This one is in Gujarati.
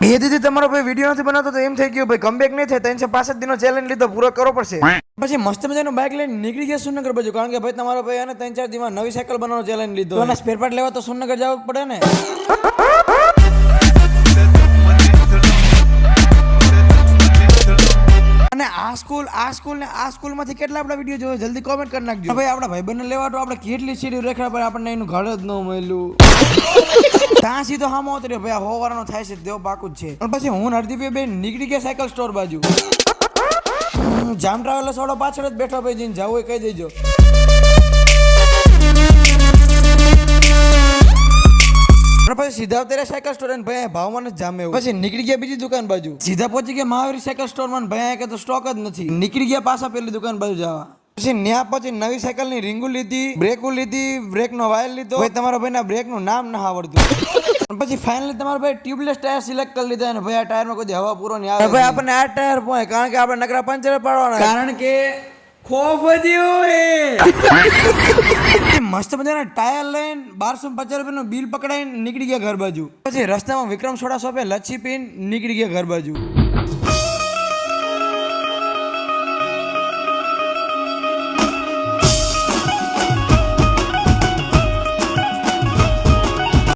બે દીદી તમારો ભાઈ વિડીયો નથી બનાવતો તો એમ થઈ ગયું ભાઈ કમબેક નહીં થાય 365 દિનો ચેલેન્જ લીધો પૂરો કરવો પડશે પછી મસ્ત મજાનું બાઇક લઈને નીકળી ગયા સુરનગર બાજુ કારણ કે ભાઈ તમારો ભાઈ અને 3-4 દિવસમાં નવી સાયકલ બનાવવાનો ચેલેન્જ લીધો તો એના સ્પેર પાર્ટ લેવા તો સુરનગર જવું પડે ને અને આ સ્કૂલ ને આ સ્કૂલ માંથી કેટલા આપણા વિડીયો જોયો જલ્દી કોમેન્ટ કરી નાખજો ભાઈ આપણા ભાઈબંધને લેવા તો આપણે કેટલી સીડી રેખા પર આપણને એનું ઘર જ ન મળ્યું ત્યાં સીધો હામો ઉતર્યો ભાઈ હોવારનો થાય છે દેવ પાકું જ છે પણ પછી હું હરદીપે બે નીકળી ગયા સાયકલ સ્ટોર બાજુ જામ ટ્રાવેલર્સ વાળો પાછળ જ બેઠો ભાઈ જઈને જવું કહી દેજો પછી સીધા ઉતર્યા સાયકલ સ્ટોર અને ભાઈ ભાવમાં જ જામે પછી નીકળી ગયા બીજી દુકાન બાજુ સીધા પહોંચી ગયા મહાવીર સાયકલ સ્ટોર માં ભાઈ કે તો સ્ટોક જ નથી નીકળી ગયા પાછા પેલી દુકાન બાજુ જવા પછી ન્યા પછી નવી સાયકલ ની રીંગુ લીધી બ્રેકો લીધી બ્રેક નો વાયર લીધો ભાઈ તમારા ભાઈ ના બ્રેક નું નામ ના આવડતું પછી ફાઇનલી તમારા ભાઈ ટ્યુબલેસ ટાયર સિલેક્ટ કરી લીધા અને ભાઈ આ ટાયર માં કોઈ હવા પૂરો નહીં આવે ભાઈ આપણને આ ટાયર પોય કારણ કે આપણે નકરા પંચર પાડવાના કારણ કે ખોફ મસ્ત મજાના ટાયર લઈને 1250 રૂપિયાનું બિલ પકડાઈને નીકળી ગયા ઘર બાજુ પછી રસ્તામાં વિક્રમ સોડા શોપે લચ્છી પીને નીકળી ગયા ઘર બાજુ